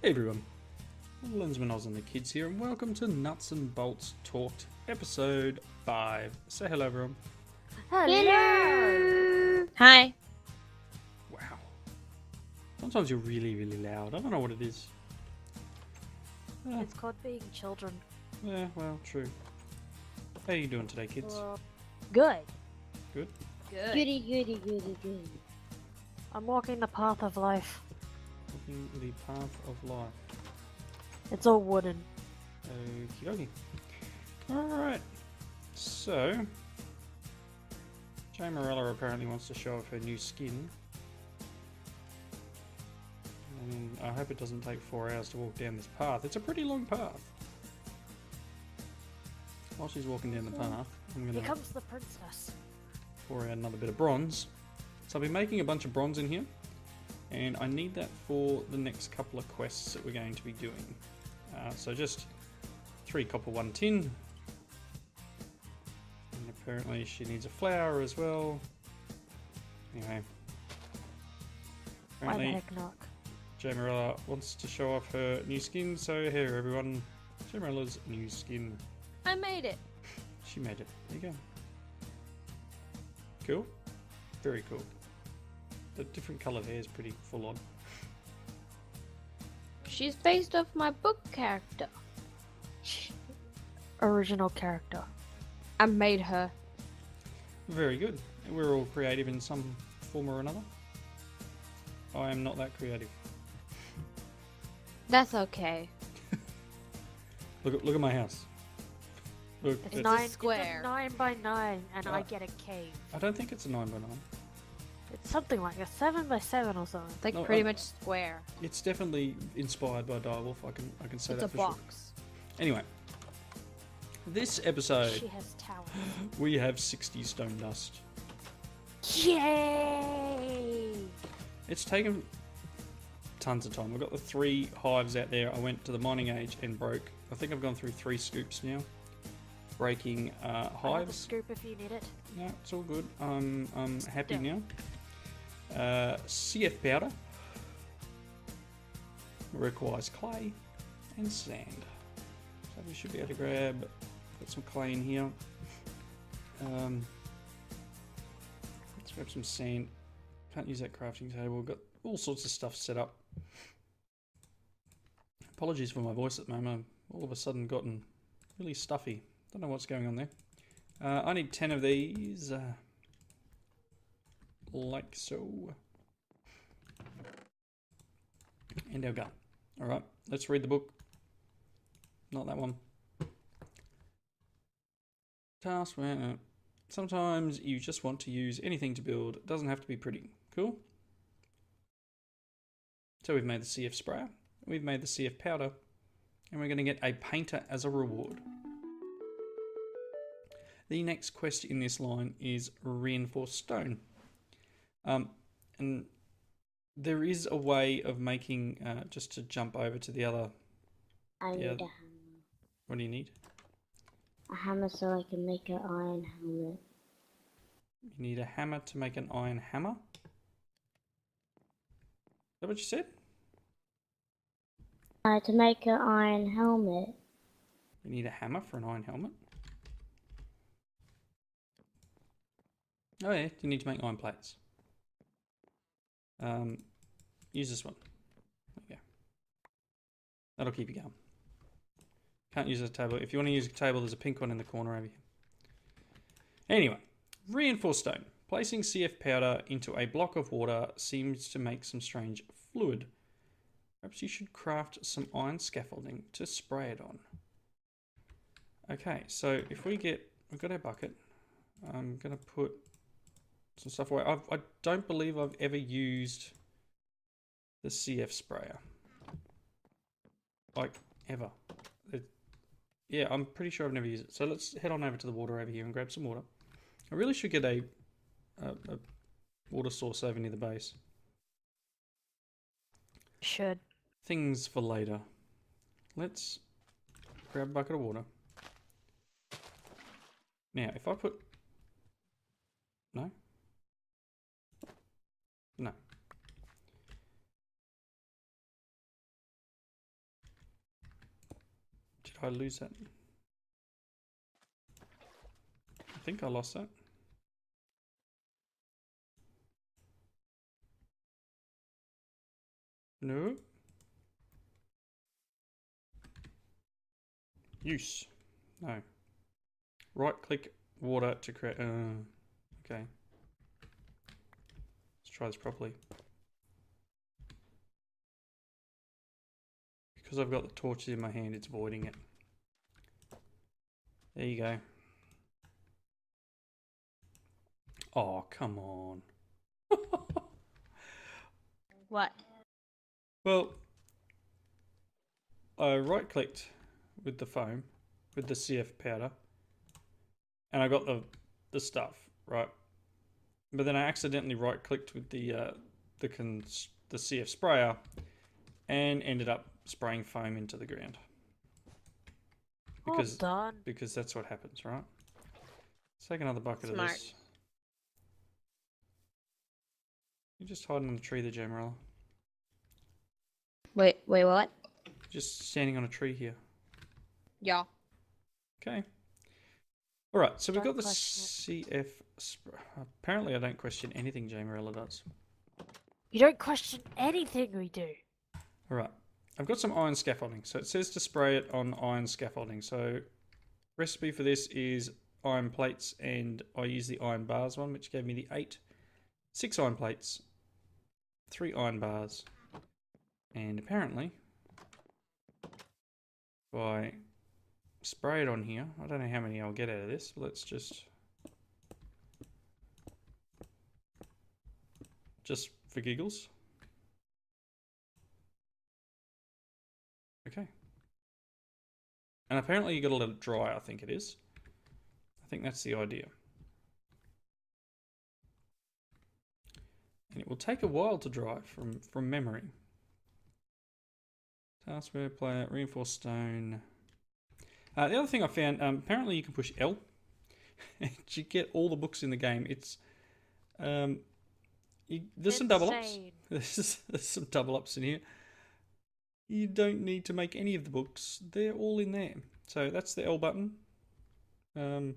Hey everyone, Lensman Oz and the kids here, and welcome to Nuts and Bolts Talked, episode 5. Say hello everyone. Hello! Hi. Wow. Sometimes you're really, really loud. I don't know what it is. It's called being children. Yeah, well, true. How are you doing today, kids? Good. Good? Good. Goody. I'm walking the path of life. Walking the path of life. It's all wooden. Okie dokie. Alright. So, Jamerella apparently wants to show off her new skin. And I hope it doesn't take 4 hours to walk down this path. It's a pretty long path. While she's walking down the path, I'm going Here to comes the princess. pour out another bit of bronze. So I'll be making a bunch of bronze in here. And I need that for the next couple of quests that we're going to be doing. So just 3 copper, 1 tin. And apparently she needs a flower as well. Anyway. Why the Apparently heck not? Jamerella wants to show off her new skin. So here everyone, Jamerella's new skin. I made it. She made it. There you go. Cool. Very cool. The different coloured hair is pretty full on. She's based off my book character. Original character. I made her. Very good. We're all creative in some form or another. I am not that creative. That's okay. Look at my house. Look, It's it's, 9 square. It's a 9 by 9, and I get a cave. I don't think it's a 9 by 9. It's something like a 7 by 7 or something. It's like No, pretty much square. It's definitely inspired by Direwolf. I can say It's that a for box. sure. Anyway, this episode She has talent. we have 60 stone dust. Yay! It's taken tons of time. I've got the 3 hives out there. I went to the mining age and broke. I think I've gone through 3 scoops now, breaking I have a hives. scoop if you need it. No, it's all good. I'm happy now. CF powder requires clay and sand. So we should be able to put some clay in here. Let's grab some sand. Can't use that crafting table. Got all sorts of stuff set up. Apologies for my voice at the moment. I've all of a sudden gotten really stuffy. Don't know what's going on there. I need 10 of these. Like so. And our gun. Alright, let's read the book. Not that one. Task where sometimes you just want to use anything to build. It doesn't have to be pretty. Cool. So we've made the CF sprayer. We've made the CF powder. And we're going to get a painter as a reward. The next quest in this line is reinforced stone. And there is a way of making, just to jump over to the other. I need a hammer. What do you need? A hammer so I can make an iron helmet. You need a hammer to make an iron hammer? Is that what you said? To make an iron helmet. You need a hammer for an iron helmet? Oh yeah, you need to make iron plates. Use this one. There you go. That'll keep you going. Can't use a table. If you want to use a table, there's a pink one in the corner over here. Anyway, reinforced stone. Placing CF powder into a block of water seems to make some strange fluid. Perhaps you should craft some iron scaffolding to spray it on. Okay, so if we've got our bucket. I'm going to put some stuff away. I don't believe I've ever used the CF sprayer. Like, ever. Yeah, I'm pretty sure I've never used it. So let's head on over to the water over here and grab some water. I really should get a water source over near the base. Should. Things for later. Let's grab a bucket of water. Now, if I put... No? No. Did I lose that? I think I lost that. No. Use. No. Right click water to create. Okay. Let's try this properly. Because I've got the torches in my hand, it's voiding it. There you go. Oh, come on. What? Well, I right clicked with the foam, with the CF powder, and I got the stuff, right? But then I accidentally right clicked with the CF sprayer and ended up spraying foam into the ground. Hold on. Because that's what happens, right? Let's take another bucket Smart. of this. You're just hiding in the tree there, Jamerella. Wait, what? Just standing on a tree here. Yeah. Okay. All right, so we've Don't got the question CF. Apparently, I don't question anything Jamerella does. You don't question anything we do. All right, I've got some iron scaffolding. So it says to spray it on iron scaffolding. So recipe for this is iron plates, and I use the iron bars one, which gave me the 6 iron plates, 3 iron bars, and apparently if I spray it on here, I don't know how many I'll get out of this, but let's just for giggles. Okay. And apparently you got to let it dry, I think it is. I think that's the idea. And it will take a while to dry from memory. Taskbar, player, reinforced stone. The other thing I found, apparently you can push L to get all the books in the game. It's there's some double ups. There's some double ups in here. You don't need to make any of the books. They're all in there. So that's the L button. Yep,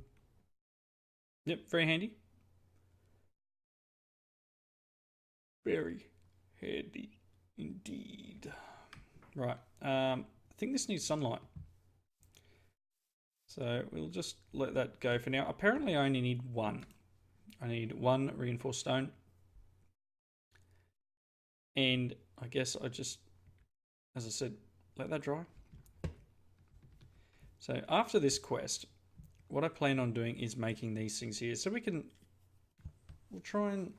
very handy. Very handy indeed. Right, I think this needs sunlight. So we'll just let that go for now. Apparently I only need 1. I need 1 reinforced stone. And I guess I just, as I said, let that dry. So after this quest, what I plan on doing is making these things here. So we'll try and,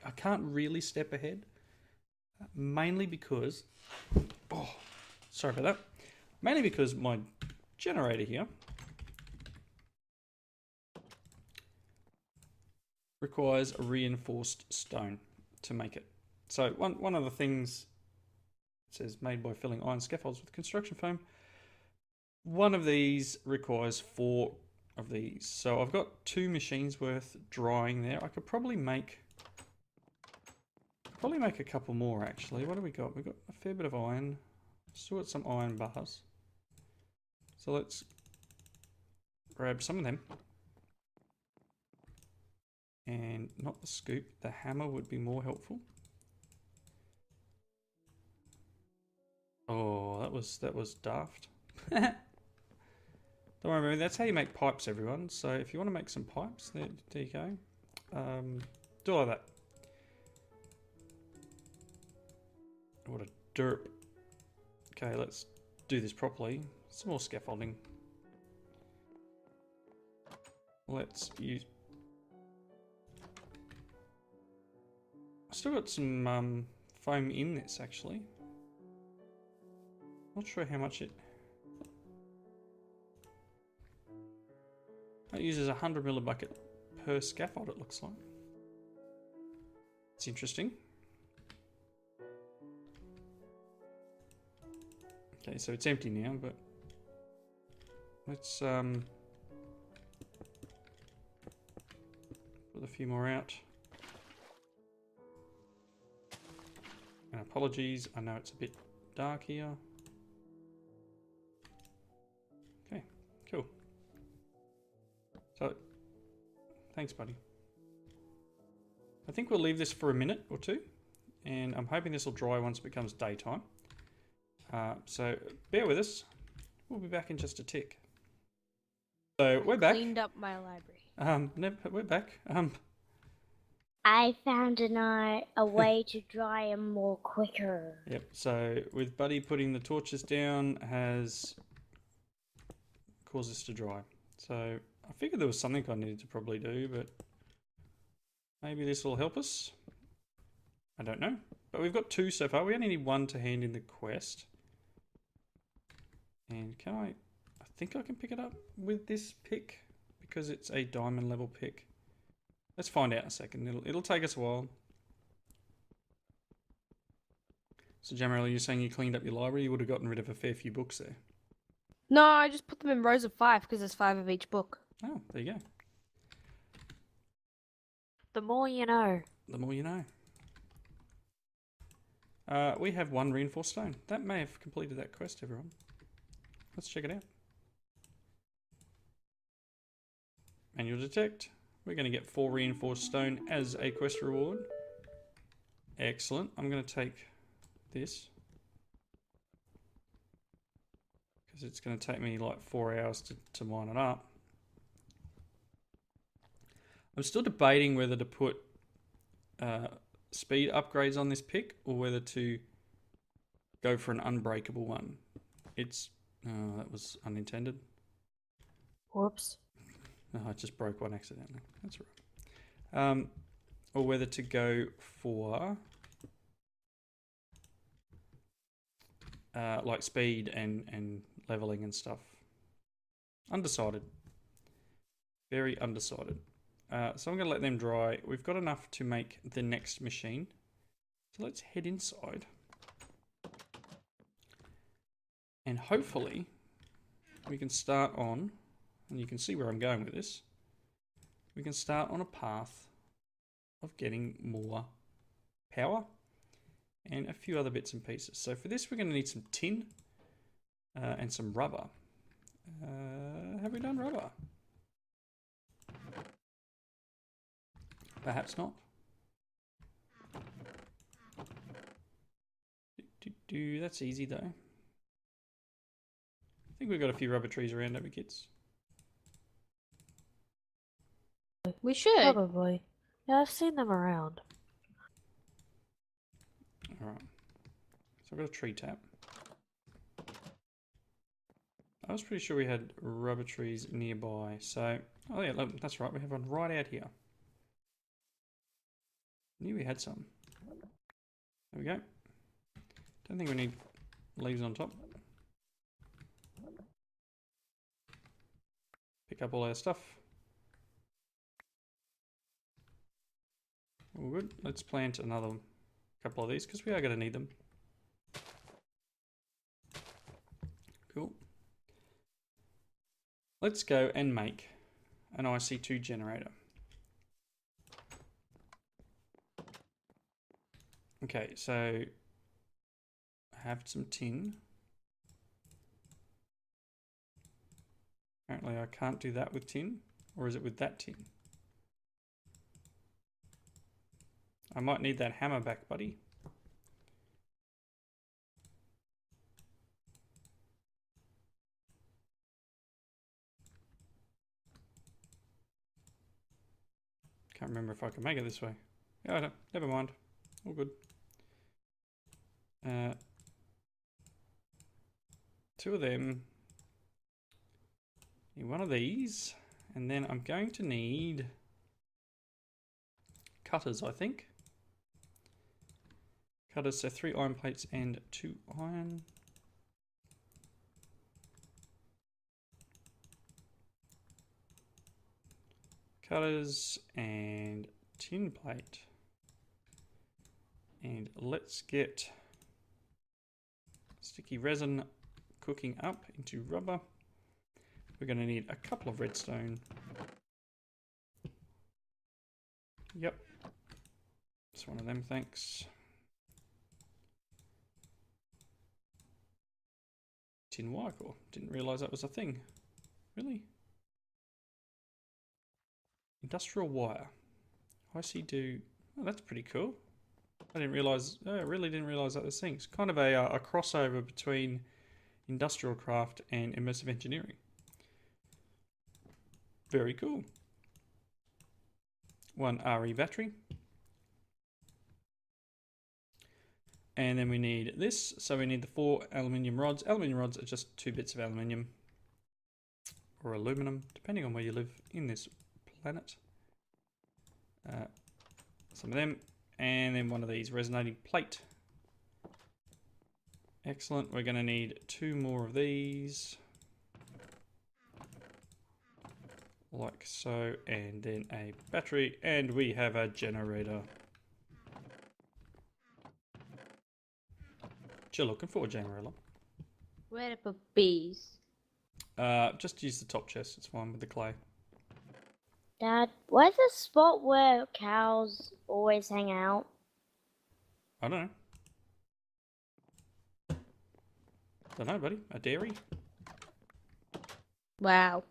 I can't really step ahead. Mainly because, sorry about that. Mainly because my generator here requires a reinforced stone to make it. So one of the things, it says made by filling iron scaffolds with construction foam. One of these requires 4 of these. So I've got 2 machines worth drying there. I could probably make a couple more actually. What do we got? We've got a fair bit of iron. Still got some iron bars. So let's grab some of them. And not the scoop, the hammer would be more helpful. Oh, that was daft. Don't worry about it, that's how you make pipes, everyone. So if you want to make some pipes, there you go. Do all that. What a derp. Okay, let's do this properly. Some more scaffolding. Let's use... I still got some foam in this actually. Not sure how much it uses 100 millibucket per scaffold, it looks like. It's interesting. Okay, so it's empty now, but let's put a few more out. And apologies, I know it's a bit dark here. Thanks, buddy. I think we'll leave this for a minute or two, and I'm hoping this will dry once it becomes daytime. So bear with us. We'll be back in just a tick. So we're back. Cleaned up my library. No, we're back. I found a way to dry them more quicker. Yep. So with Buddy putting the torches down has caused this to dry. So I figured there was something I needed to probably do, but maybe this will help us. I don't know. But we've got 2 so far. We only need 1 to hand in the quest. And can I think I can pick it up with this pick because it's a diamond level pick. Let's find out in a second. It'll take us a while. So Jamerella, you're saying you cleaned up your library? You would have gotten rid of a fair few books there. No, I just put them in rows of 5 because there's 5 of each book. Oh, there you go. The more you know. The more you know. We have 1 reinforced stone. That may have completed that quest, everyone. Let's check it out. Manual detect. We're going to get 4 reinforced stone as a quest reward. Excellent. I'm going to take this because it's going to take me like 4 hours to mine it up. I'm still debating whether to put speed upgrades on this pick or whether to go for an unbreakable one. It's oh, that was unintended. Whoops. No, I just broke one accidentally. That's all right. Or whether to go for like speed and leveling and stuff. Undecided. Very undecided. So I'm going to let them dry. We've got enough to make the next machine. So let's head inside. And hopefully we can start on, and you can see where I'm going with this, we can start on a path of getting more power and a few other bits and pieces. So for this we're going to need some tin and some rubber. Have we done rubber? Perhaps not. That's easy though. I think we've got a few rubber trees around, don't we, kids? We should. Probably. Yeah, I've seen them around. Alright. So I've got a tree tap. I was pretty sure we had rubber trees nearby. So, oh yeah, look, that's right. We have one right out here. Knew we had some. There we go. Don't think we need leaves on top. Pick up all our stuff. All good. Let's plant another couple of these because we are going to need them. Cool. Let's go and make an IC2 generator. Okay, so I have some tin. Apparently I can't do that with tin, or is it with that tin? I might need that hammer back, buddy. Can't remember if I can make it this way. Yeah, I don't. Never mind. All good. 2 of them. Need 1 of these, and then I'm going to need cutters, I think. Cutters, so 3 iron plates and 2 iron. Cutters and tin plate. And let's get sticky resin cooking up into rubber. We're going to need a couple of redstone. Yep. It's one of them, thanks. Tin wire core. Didn't realise that was a thing. Really? Industrial wire. IC2. Oh, that's pretty cool. I didn't realise. I really didn't realise that was things. Kind of a crossover between industrial craft and immersive engineering. Very cool. One RE battery. And then we need this. So we need the 4 aluminium rods. Aluminium rods are just 2 bits of aluminium or aluminum, depending on where you live in this planet. Some of them. And then one of these resonating plate. Excellent. We're going to need 2 more of these. Like so. And then a battery. And we have a generator. What you looking for, Jamerella? Where to put bees? Just use the top chest. It's fine with the clay. Dad, where's the spot where cows always hang out? I don't know. Don't know, buddy. A dairy? Wow.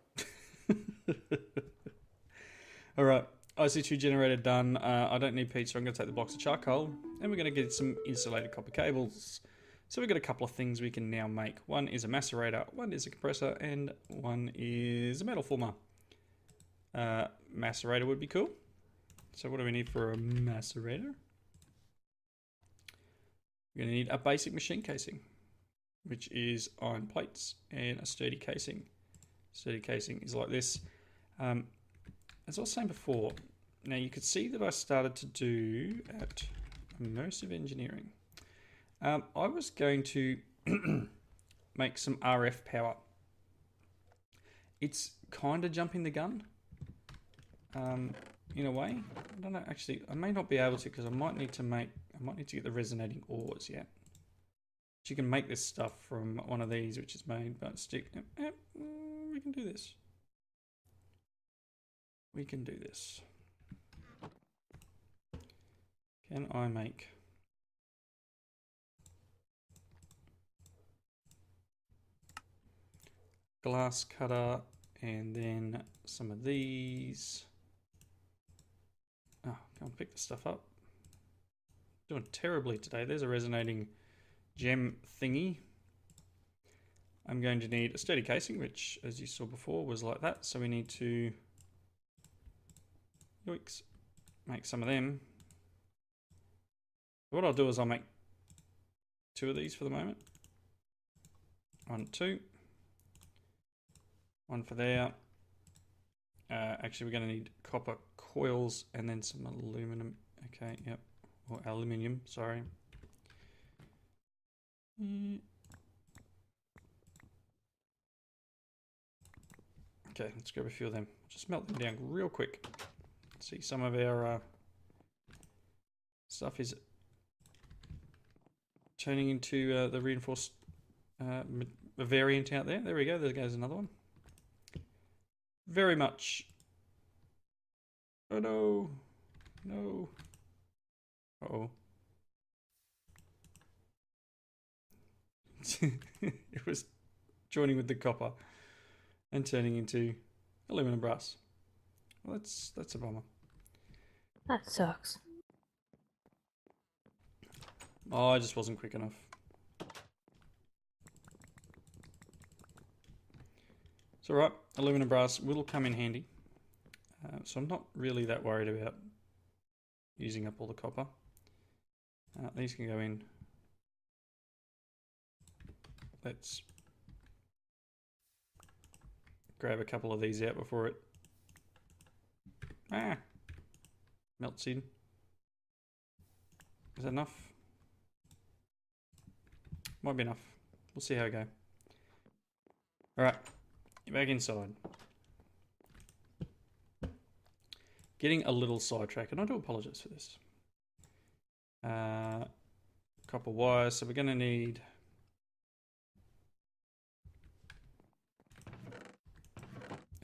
Alright. IC2 generator done. I don't need peat, so I'm going to take the blocks of charcoal. And we're going to get some insulated copper cables. So we've got a couple of things we can now make. One is a macerator, one is a compressor, and one is a metal former. Macerator would be cool. So what do we need for a macerator? We're going to need a basic machine casing, which is iron plates and a sturdy casing. Sturdy casing is like this. As I was saying before, now you could see that I started to do at immersive engineering. I was going to make some RF power. It's kind of jumping the gun. In a way, I don't know. Actually, I may not be able to because I might need to get the resonating ores yet. But you can make this stuff from one of these, which is made by stick. We can do this. We can do this. Can I make glass cutter and then some of these? Oh, can't pick this stuff up. Doing terribly today. There's a resonating gem thingy. I'm going to need a sturdy casing, which, as you saw before, was like that. So we need to yoicks, make some of them. What I'll do is I'll make 2 of these for the moment. 1, 2. 1 for there. Actually, we're going to need copper coils and then some aluminum. Okay, yep. Or aluminium, sorry. Okay, let's grab a few of them. Just melt them down real quick. See, some of our stuff is turning into the reinforced variant out there. There we go. There goes another one. Very much. Oh no. No. Uh-oh. It was joining with the copper and turning into aluminum brass. Well, that's a bummer. That sucks. Oh, I just wasn't quick enough. It's alright. Aluminum brass will come in handy. So I'm not really that worried about using up all the copper. These can go in. Let's grab a couple of these out before it melts in. Is that enough? Might be enough. We'll see how we go. Alright, back inside. Getting a little sidetracked, and I do apologise for this. Copper wire, so we're going to need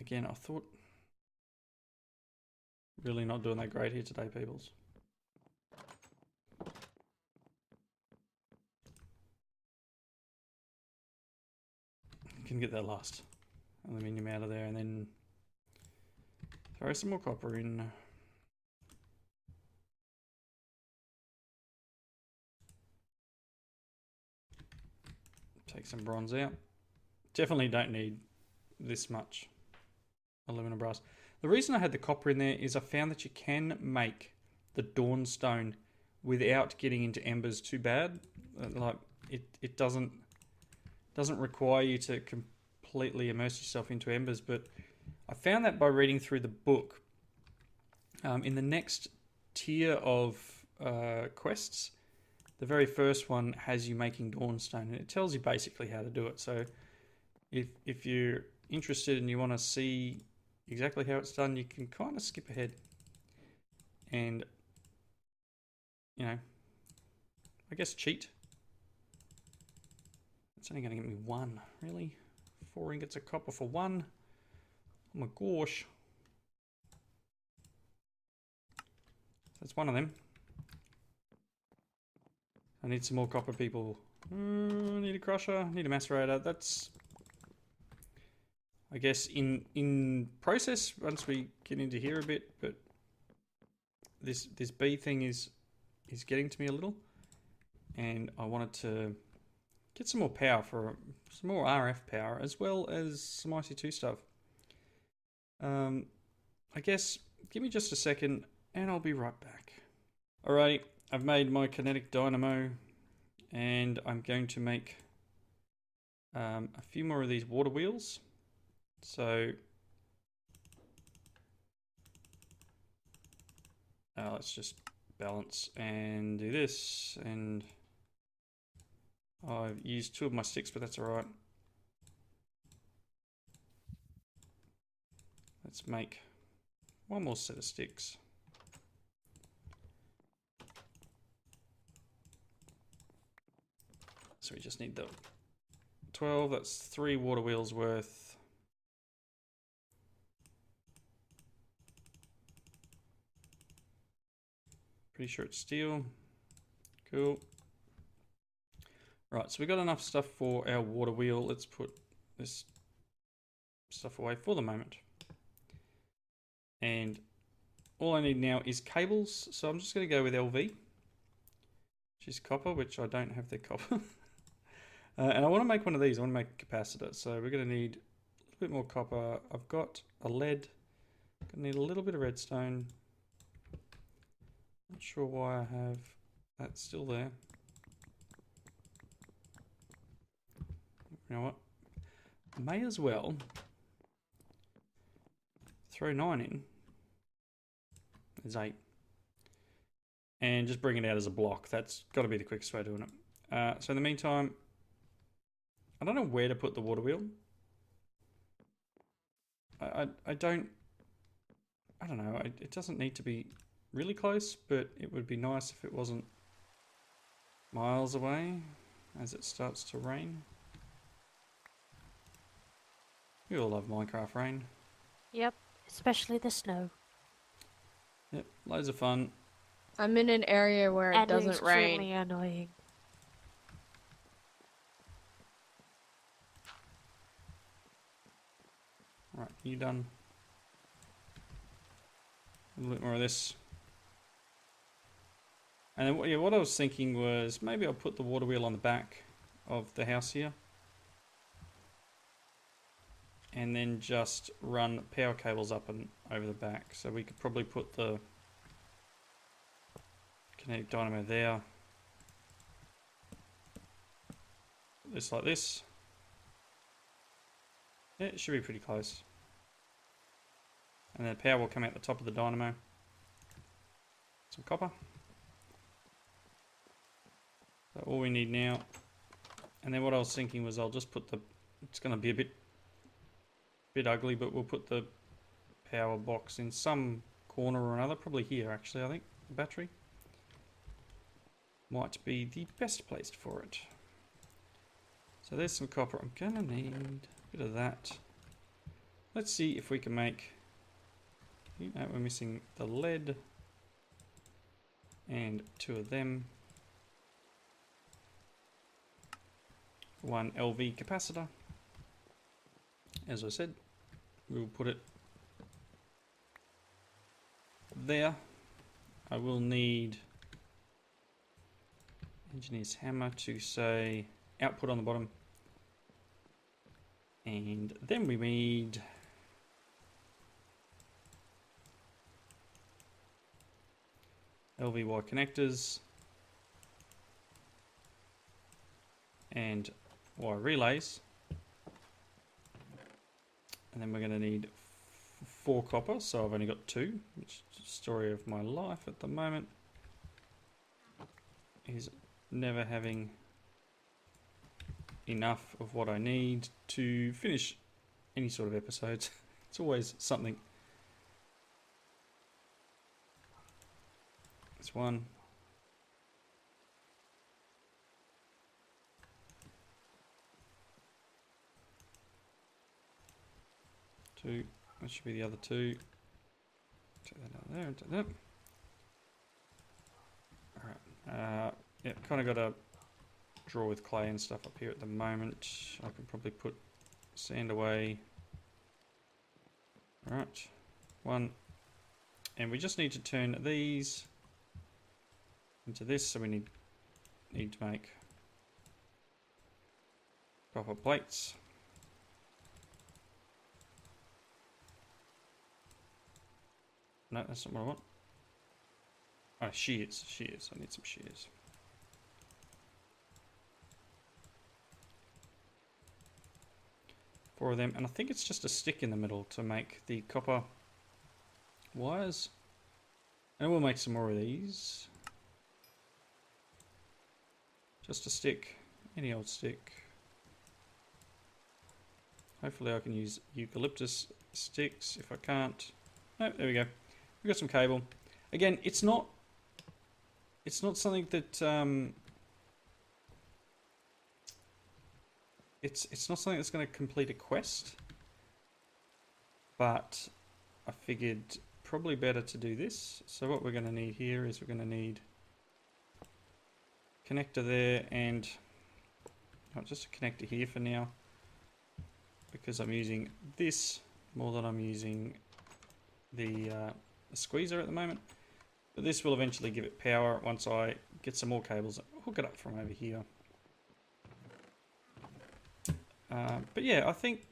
again, I thought really not doing that great here today, peoples. Can get that last aluminium out of there, and then Throw some more copper in. Take some bronze out. Definitely don't need this much aluminum brass. The reason I had the copper in there is I found that you can make the dawn stone without getting into embers too bad. Like it doesn't require you to completely immerse yourself into embers, but I found that by reading through the book. In the next tier of quests, the very first one has you making dawnstone, and it tells you basically how to do it. So if you're interested and you want to see exactly how it's done, you can kind of skip ahead and, you know, I guess cheat. It's only going to give me 1, really? 4 ingots of copper for 1? Oh my gosh. That's one of them. I need some more copper, people. I need a crusher, need a macerator. That's, I guess, in process once we get into here a bit, but this B thing is getting to me a little, and I wanted to get some more power for some more RF power as well as some IC2 stuff. I guess give me just a second and I'll be right back. Alrighty, I've made my kinetic dynamo and I'm going to make a few more of these water wheels. So let's just balance and do this, and I've used 2 of my sticks, but that's alright. Let's make 1 more set of sticks. So we just need the 12, that's 3 water wheels worth. Pretty sure it's steel. Cool. Right, so we got enough stuff for our water wheel. Let's put this stuff away for the moment. And all I need now is cables. So I'm just going to go with LV, which is copper, which I don't have the copper. And I want to make one of these. I want to make a capacitor. So we're going to need a little bit more copper. I've got a lead. Going to need a little bit of redstone. Not sure why I have that still there. You know what? May as well throw 9 in. There's 8. And just bring it out as a block. That's got to be the quickest way of doing it. So in the meantime, I don't know where to put the water wheel. I don't know. It doesn't need to be really close, but it would be nice if it wasn't miles away as it starts to rain. We all love Minecraft rain. Yep, especially the snow. Yep, loads of fun. I'm in an area where it And doesn't extremely rain. annoying. Right, you done? A little bit more of this. And then, yeah, what I was thinking was maybe I'll put the water wheel on the back of the house here. And then just run power cables up and over the back. So we could probably put the kinetic dynamo there. Just like this. Yeah, it should be pretty close. And then power will come out the top of the dynamo. Some copper. So all we need now. And then what I was thinking was I'll just put the, it's going to be a bit ugly, but we'll put the power box in some corner or another, probably here actually. I think the battery might be the best placed for it. So there's some copper. I'm gonna need a bit of that. Let's see if we can make, you know, we're missing the lead and 2 of them. 1 LV capacitor. As I said, we'll put it there. I will need engineer's hammer to say output on the bottom. And then we need LVY connectors and Y relays. And then we're going to need 4 copper, so I've only got 2, which is the story of my life at the moment. Is never having enough of what I need to finish any sort of episodes. It's always something. That's 1. 2. That should be the other 2. Take that out there and take that. Alright. Yeah, kind of got to draw with clay and stuff up here at the moment. I can probably put sand away. Alright. 1. And we just need to turn these into this, so we need to make copper plates. No, that's not what I want. Oh, shears. I need some shears. Four of them, and I think it's just a stick in the middle to make the copper wires. And we'll make some more of these. Just a stick, any old stick. Hopefully I can use eucalyptus sticks. If I can't, no, there we go. We've got some cable. Again, it's not something that it's not something that's going to complete a quest, but I figured probably better to do this. So what we're going to need here is we're going to need a connector there, and not just a connector here for now, because I'm using this more than I'm using the squeezer at the moment. But this will eventually give it power once I get some more cables, hook it up from over here. But yeah, I think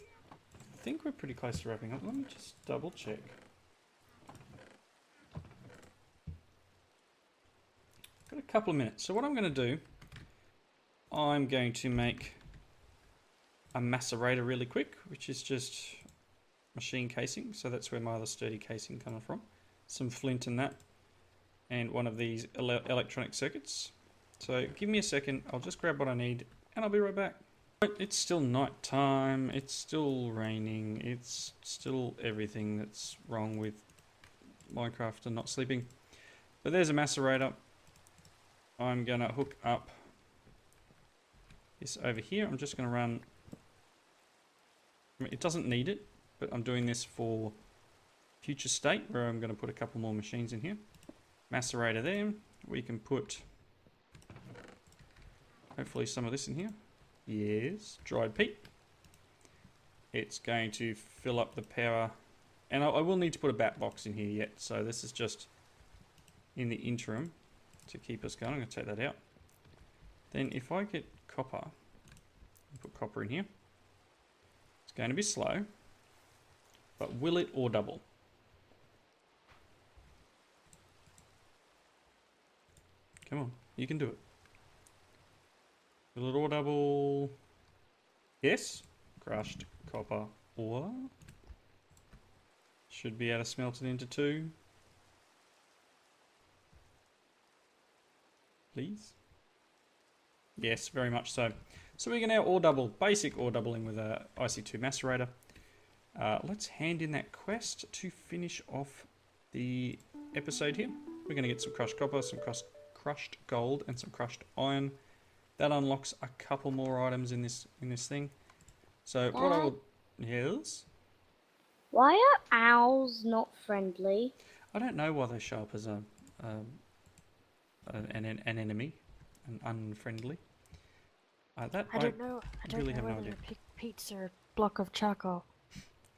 we're pretty close to wrapping up. Let me just double check. Got a couple of minutes. So what I'm going to do, I'm going to make a macerator really quick, which is just machine casing. So that's where my other sturdy casing coming from. Some flint and that, and one of these electronic circuits. So give me a second, I'll just grab what I need and I'll be right back. It's still night time, it's still raining, it's still everything that's wrong with Minecraft and not sleeping. But there's a macerator. I'm gonna hook up this over here. I'm just gonna run, I mean, it doesn't need it, but I'm doing this for future state where I'm gonna put a couple more machines in here. Macerator there. We can put hopefully some of this in here. Yes, dried peat. It's going to fill up the power, and I will need to put a bat box in here yet, so this is just in the interim to keep us going. I'm going to take that out. Then if I get copper, put copper in here. It's going to be slow, but will it or double? Come on, you can do it. Will it or double? Yes. Crushed copper ore. Should be able to smelt it into 2. Please. Yes, very much so. So we can now ore double, basic ore doubling with a IC2 macerator. Let's hand in that quest to finish off the episode here. We're going to get some crushed copper, some crushed gold, and some crushed iron. That unlocks a couple more items in this thing. So what I will... Yes? Why are owls not friendly? I don't know why they show up as an enemy, an unfriendly. I don't know. I don't really know have no whether idea. to pick peats or block of charcoal.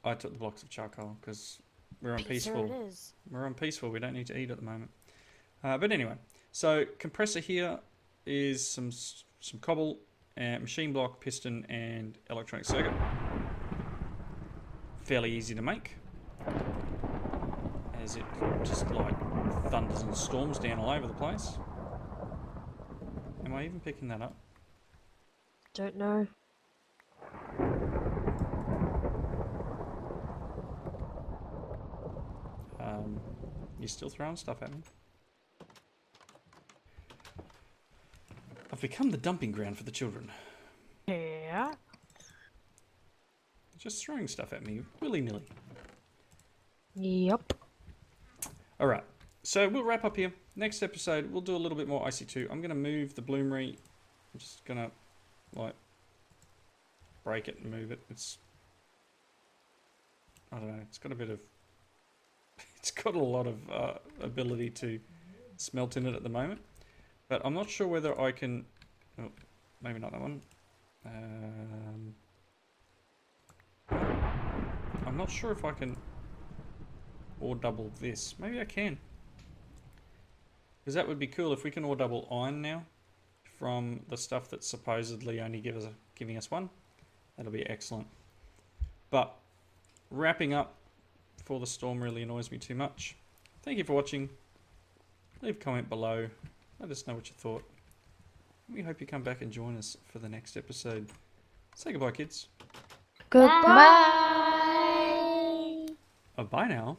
I took the blocks of charcoal because we're on Peace, there peaceful. it is. We're on peaceful. We don't need to eat at the moment. But anyway, so compressor here is some cobble, machine block, piston, and electronic circuit. Fairly easy to make, as it just like thunders and storms down all over the place. Am I even picking that up? Don't know. You're still throwing stuff at me. I've become the dumping ground for the children. Yeah. Just throwing stuff at me willy-nilly. Yep. Alright, so we'll wrap up here. Next episode, we'll do a little bit more IC2. I'm going to move the bloomery. I'm just going to, like, break it and move it. I don't know, it's got a bit of... It's got a lot of ability to smelt in it at the moment. But I'm not sure whether I can... Oh, maybe not that one. I'm not sure if I can ore double this. Maybe I can. Because that would be cool if we can ore double iron now from the stuff that's supposedly only giving us one. That'll be excellent. But wrapping up before the storm really annoys me too much. Thank you for watching. Leave a comment below. Let us know what you thought. We hope you come back and join us for the next episode. Say goodbye, kids. Goodbye. Bye. Bye now.